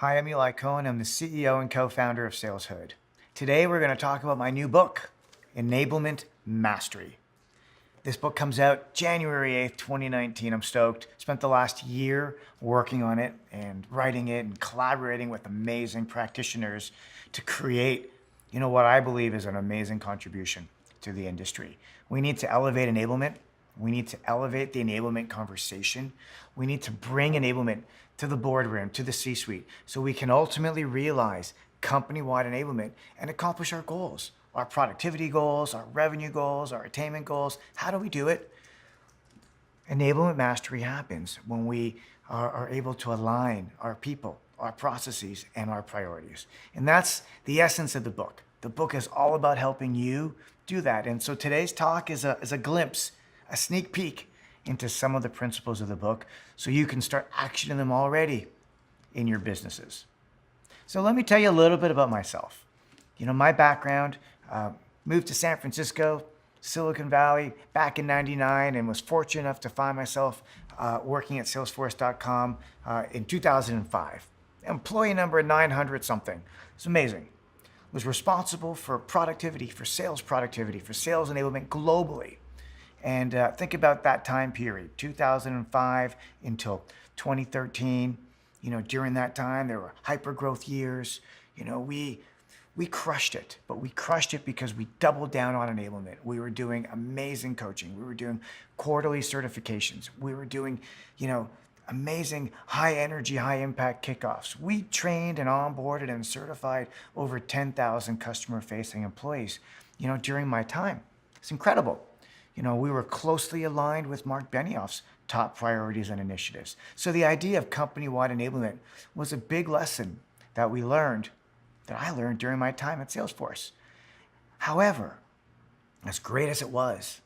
Hi, I'm Elay Cohen. I'm the CEO and co-founder of SalesHood. Today we're going to talk about my new book, Enablement Mastery. This book comes out January 8th, 2019. I'm stoked. Spent the last year working on it and writing it and collaborating with amazing practitioners to create, what I believe is an amazing contribution to the industry. We need to elevate enablement. We need to elevate the enablement conversation. We need to bring enablement to the boardroom, to the C-suite, so we can ultimately realize company-wide enablement and accomplish our goals, our productivity goals, our revenue goals, our attainment goals. How do we do it? Enablement mastery happens when we are able to align our people, our processes, and our priorities. And that's the essence of the book. The book is all about helping you do that. And so today's talk is a glimpse, a sneak peek into some of the principles of the book so you can start actioning them already in your businesses. So let me tell you a little bit about myself. My background, moved to San Francisco, Silicon Valley back in '99 and was fortunate enough to find myself working at Salesforce.com in 2005. Employee number 900 something. It's amazing. Was responsible for productivity, for sales enablement globally. And think about that time period, 2005 until 2013. During that time, there were hypergrowth years. We crushed it, but we crushed it because we doubled down on enablement. We were doing amazing coaching. We were doing quarterly certifications. We were doing, amazing high energy, high impact kickoffs. We trained and onboarded and certified over 10,000 customer facing employees, during my time. It's incredible. We were closely aligned with Mark Benioff's top priorities and initiatives. So the idea of company-wide enablement was a big lesson that I learned during my time at Salesforce. However, as great as it was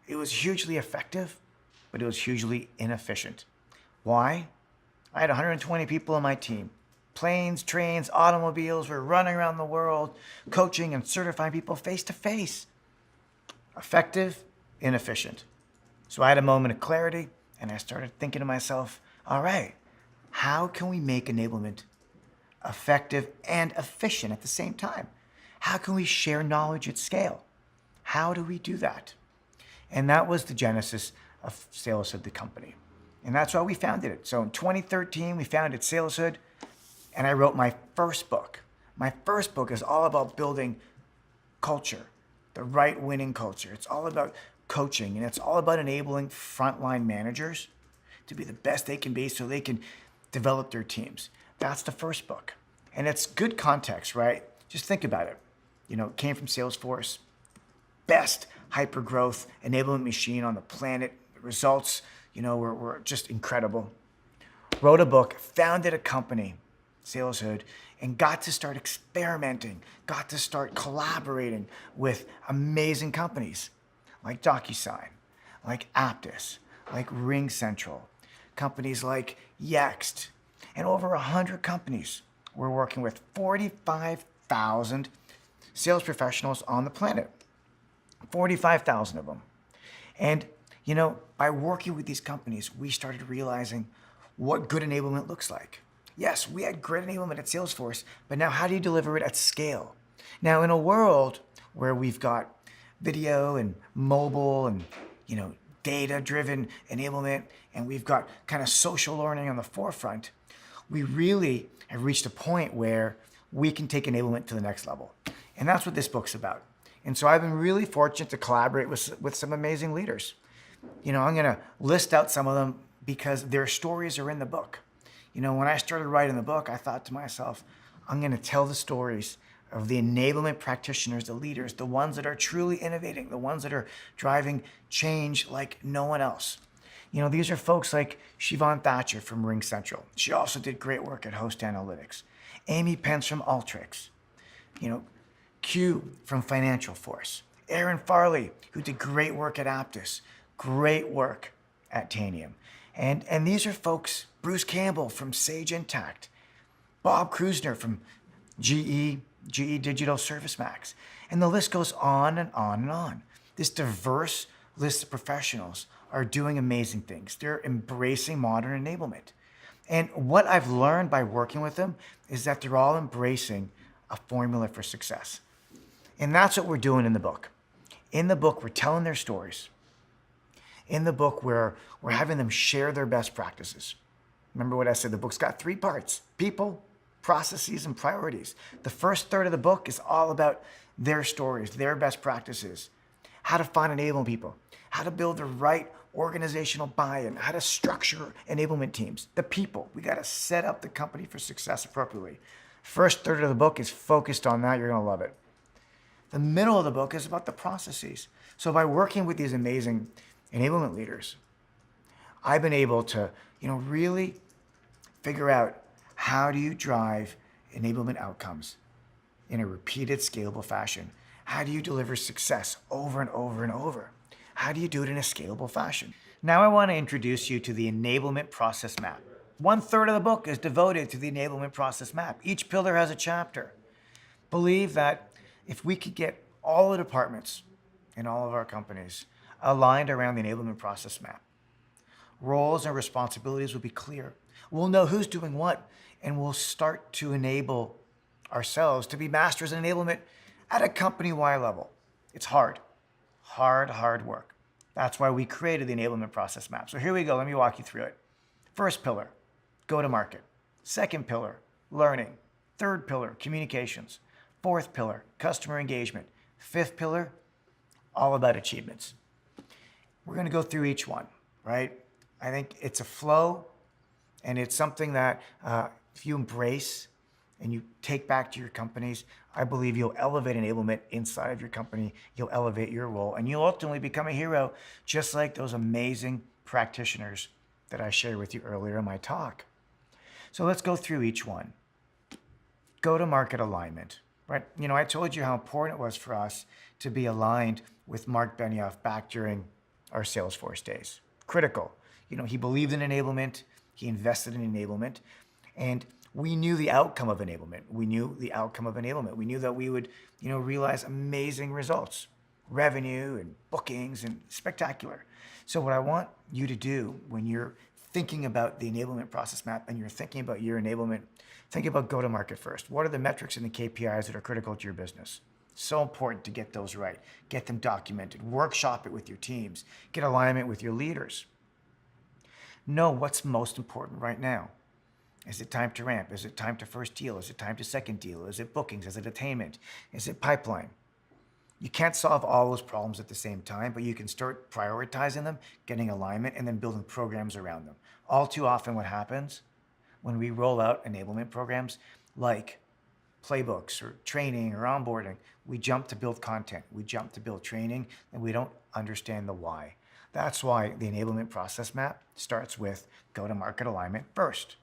hugely effective, but it was hugely inefficient. Why? I had 120 people on my team. Planes, trains, automobiles, we're running around the world, coaching and certifying people face to face. Effective, inefficient. So I had a moment of clarity and I started thinking to myself, all right, how can we make enablement effective and efficient at the same time? How can we share knowledge at scale? How do we do that? And that was the genesis of SalesHood, the company. And that's why we founded it. So in 2013, we founded SalesHood and I wrote my first book. My first book is all about building culture, the right winning culture. It's all about coaching and it's all about enabling frontline managers to be the best they can be so they can develop their teams. That's the first book. And it's good context, right? Just think about it. It came from Salesforce, best hypergrowth enablement machine on the planet. The results, were just incredible. Wrote a book, founded a company, SalesHood, and got to start experimenting, got to start collaborating with amazing companies like DocuSign, like Aptus, like RingCentral, companies like Yext, and over 100 companies. We're working with 45,000 sales professionals on the planet, 45,000 of them. And, by working with these companies, we started realizing what good enablement looks like. Yes, we had great enablement at Salesforce, but now how do you deliver it at scale? Now, in a world where we've got video and mobile and, data-driven enablement, and we've got kind of social learning on the forefront, we really have reached a point where we can take enablement to the next level. And that's what this book's about. And so I've been really fortunate to collaborate with some amazing leaders. I'm going to list out some of them because their stories are in the book. When I started writing the book, I thought to myself, I'm going to tell the stories of the enablement practitioners, the leaders, the ones that are truly innovating, the ones that are driving change like no one else. These are folks like Siobhan Thatcher from RingCentral. She also did great work at Host Analytics. Amy Pence from Alteryx. Q from Financial Force. Aaron Farley, who did great work at Aptus. Great work at Tanium. And these are folks, Bruce Campbell from Sage Intacct. Bob Krusner from GE Digital ServiceMax. And the list goes on and on and on. This diverse list of professionals are doing amazing things. They're embracing modern enablement. And what I've learned by working with them is that they're all embracing a formula for success. And that's what we're doing in the book. In the book, we're telling their stories. In the book, we're having them share their best practices. Remember what I said, the book's got 3 parts: people, processes, and priorities. The first third of the book is all about their stories, their best practices, how to find enablement people, how to build the right organizational buy-in, how to structure enablement teams, the people. We got to set up the company for success appropriately. First third of the book is focused on that. You're going to love it. The middle of the book is about the processes. So by working with these amazing enablement leaders, I've been able to, really figure out how do you drive enablement outcomes in a repeated, scalable fashion. How do you deliver success over and over and over? How do you do it in a scalable fashion? Now I want to introduce you to the Enablement Process Map. 1/3 of the book is devoted to the Enablement Process Map. Each pillar has a chapter. Believe that if we could get all the departments in all of our companies aligned around the Enablement Process Map, roles and responsibilities will be clear. We'll know who's doing what, and we'll start to enable ourselves to be masters in enablement at a company-wide level. It's hard work. That's why we created the Enablement Process Map. So here we go. Let me walk you through it. First pillar, go to market. Second pillar, learning. Third pillar, communications. Fourth pillar, customer engagement. Fifth pillar, all about achievements. We're going to go through each one, right? I think it's a flow, and it's something that if you embrace and you take back to your companies, I believe you'll elevate enablement inside of your company. You'll elevate your role, and you'll ultimately become a hero, just like those amazing practitioners that I shared with you earlier in my talk. So let's go through each one. Go-to-market alignment, right? I told you how important it was for us to be aligned with Mark Benioff back during our Salesforce days. Critical. He believed in enablement. He invested in enablement. And we knew the outcome of enablement. We knew that we would, realize amazing results, revenue and bookings and spectacular. So what I want you to do when you're thinking about the enablement process map and you're thinking about your enablement, think about go-to-market first. What are the metrics and the KPIs that are critical to your business? So important to get those right. Get them documented. Workshop it with your teams. Get alignment with your leaders. Know what's most important right now. Is it time to ramp? Is it time to first deal? Is it time to second deal? Is it bookings? Is it attainment? Is it pipeline? You can't solve all those problems at the same time, but you can start prioritizing them, getting alignment, and then building programs around them. All too often what happens when we roll out enablement programs like playbooks or training or onboarding, we jump to build content, we jump to build training, and we don't understand the why. That's why the enablement process map starts with go-to-market alignment first.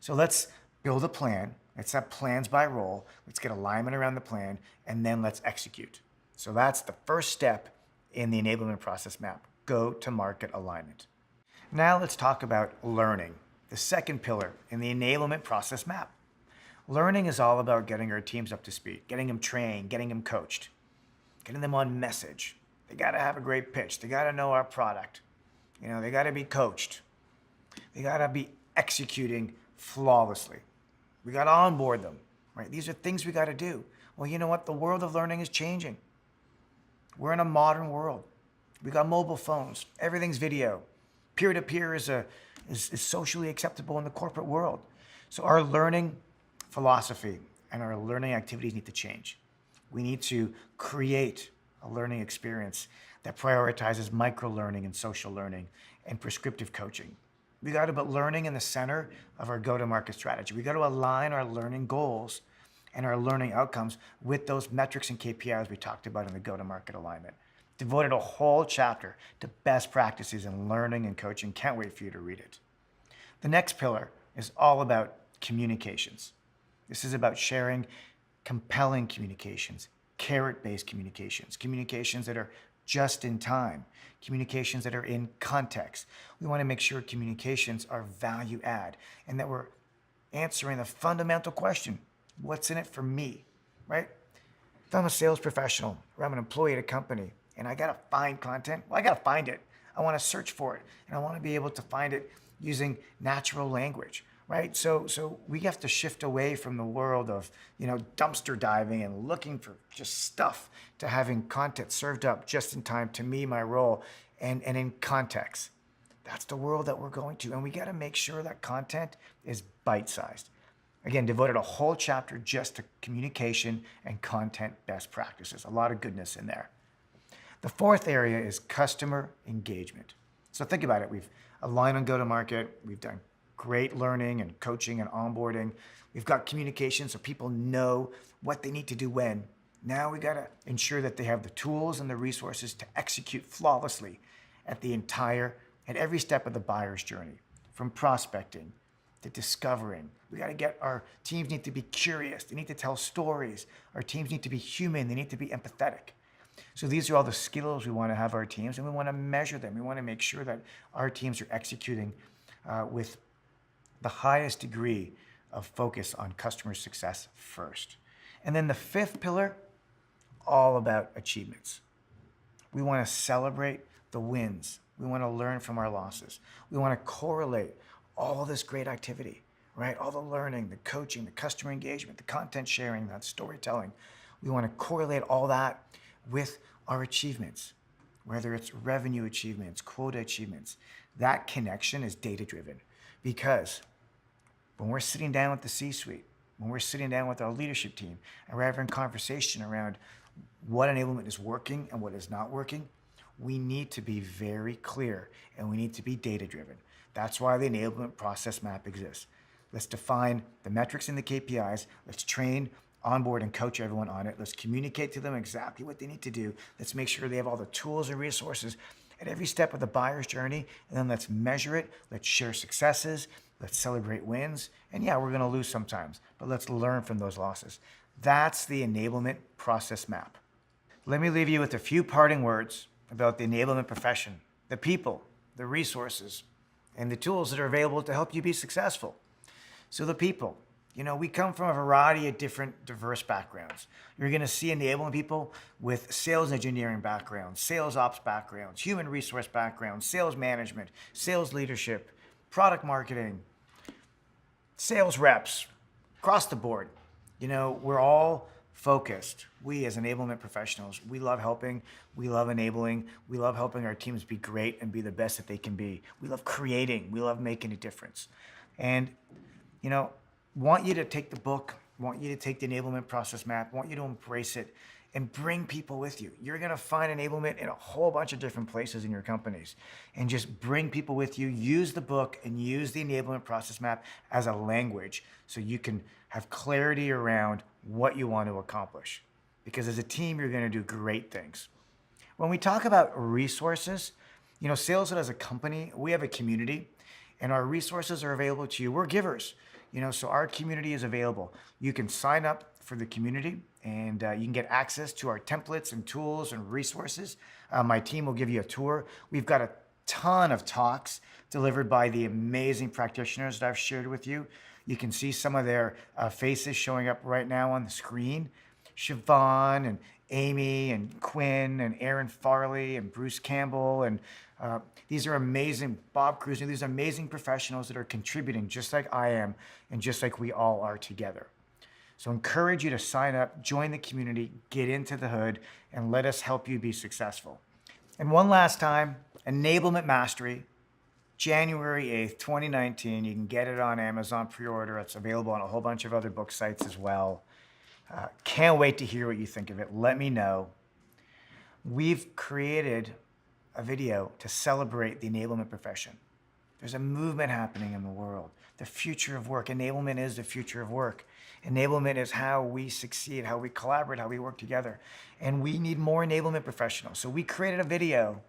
So let's build a plan. Let's have plans by role. Let's get alignment around the plan, and then let's execute. So that's the first step in the enablement process map, go-to-market alignment. Now let's talk about learning, the second pillar in the enablement process map. Learning is all about getting our teams up to speed, getting them trained, getting them coached, getting them on message. They got to have a great pitch. They got to know our product. They got to be coached. They got to be executing flawlessly. We got to onboard them, right? These are things we got to do. Well, you know what? The world of learning is changing. We're in a modern world. We got mobile phones. Everything's video. Peer-to-peer is socially acceptable in the corporate world. So our learning philosophy and our learning activities need to change. We need to create a learning experience that prioritizes micro-learning and social learning and prescriptive coaching. We got to put learning in the center of our go-to-market strategy. We got to align our learning goals and our learning outcomes with those metrics and KPIs we talked about in the go-to-market alignment. Devoted a whole chapter to best practices in learning and coaching. Can't wait for you to read it. The next pillar is all about communications. This is about sharing compelling communications, carrot-based communications, communications that are just in time, communications that are in context. We want to make sure communications are value add and that we're answering the fundamental question, what's in it for me, right? If I'm a sales professional or I'm an employee at a company and I got to find content, well, I got to find it. I want to search for it and I want to be able to find it using natural language. right? So we have to shift away from the world of, dumpster diving and looking for just stuff to having content served up just in time to me, my role, and in context. That's the world that we're going to. And we got to make sure that content is bite-sized. Again, devoted a whole chapter just to communication and content best practices. A lot of goodness in there. The fourth area is customer engagement. So think about it. We've aligned on go-to-market. We've done great learning and coaching and onboarding. We've got communication so people know what they need to do when. Now we got to ensure that they have the tools and the resources to execute flawlessly at every step of the buyer's journey, from prospecting to discovering. We got to get our teams need to be curious. They need to tell stories. Our teams need to be human. They need to be empathetic. So these are all the skills we want to have our teams, and we want to measure them. We want to make sure that our teams are executing with the highest degree of focus on customer success first. And then the fifth pillar, all about achievements. We want to celebrate the wins. We want to learn from our losses. We want to correlate all this great activity, right? All the learning, the coaching, the customer engagement, the content sharing, that storytelling. We want to correlate all that with our achievements, whether it's revenue achievements, quota achievements. That connection is data-driven, because when we're sitting down with the C-suite, when we're sitting down with our leadership team, and we're having a conversation around what enablement is working and what is not working, we need to be very clear and we need to be data-driven. That's why the Enablement Process Map exists. Let's define the metrics and the KPIs. Let's train, onboard, and coach everyone on it. Let's communicate to them exactly what they need to do. Let's make sure they have all the tools and resources at every step of the buyer's journey. And then let's measure it. Let's share successes. Let's celebrate wins. And yeah, we're going to lose sometimes, but let's learn from those losses. That's the Enablement Process Map. Let me leave you with a few parting words about the enablement profession, the people, the resources, and the tools that are available to help you be successful. So the people, we come from a variety of different diverse backgrounds. You're going to see enablement people with sales engineering backgrounds, sales ops backgrounds, human resource backgrounds, sales management, sales leadership, product marketing, sales reps, across the board. We're all focused. We as enablement professionals, we love helping, we love enabling, we love helping our teams be great and be the best that they can be. We love creating, we love making a difference. And, want you to take the book, want you to take the Enablement Process Map, want you to embrace it and bring people with you. You're going to find enablement in a whole bunch of different places in your companies, and just bring people with you. Use the book and use the Enablement Process Map as a language so you can have clarity around what you want to accomplish. Because as a team, you're going to do great things. When we talk about resources, SalesHood as a company, we have a community, and our resources are available to you. We're givers. So our community is available. You can sign up for the community, and you can get access to our templates and tools and resources. My team will give you a tour. We've got a ton of talks delivered by the amazing practitioners that I've shared with you. You can see some of their faces showing up right now on the screen. Siobhan and Amy and Quinn and Aaron Farley and Bruce Campbell, and these are amazing, Bob Cruz, these are amazing professionals that are contributing just like I am and just like we all are together. So encourage you to sign up, join the community, get into the hood, and let us help you be successful. And one last time, Enablement Mastery, January 8th, 2019. You can get it on Amazon pre-order. It's available on a whole bunch of other book sites as well. Can't wait to hear what you think of it. Let me know. We've created a video to celebrate the enablement profession. There's a movement happening in the world. The future of work. Enablement is the future of work. Enablement is how we succeed, how we collaborate, how we work together. And we need more enablement professionals. So we created a video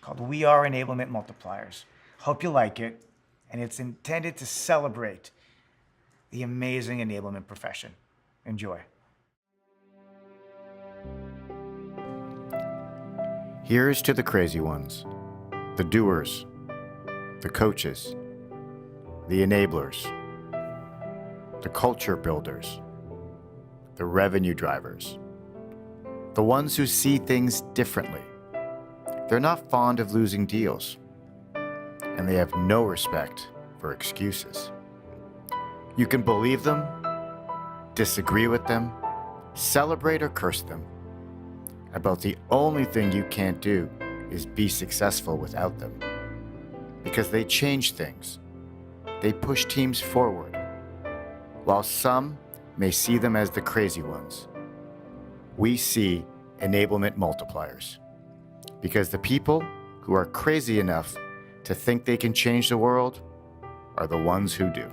called We Are Enablement Multipliers. Hope you like it. And it's intended to celebrate the amazing enablement profession. Enjoy. Here's to the crazy ones, the doers, the coaches, the enablers, the culture builders, the revenue drivers, the ones who see things differently. They're not fond of losing deals, and they have no respect for excuses. You can believe them, disagree with them, celebrate or curse them. About the only thing you can't do is be successful without them. Because they change things. They push teams forward. While some may see them as the crazy ones, we see enablement multipliers. Because the people who are crazy enough to think they can change the world are the ones who do.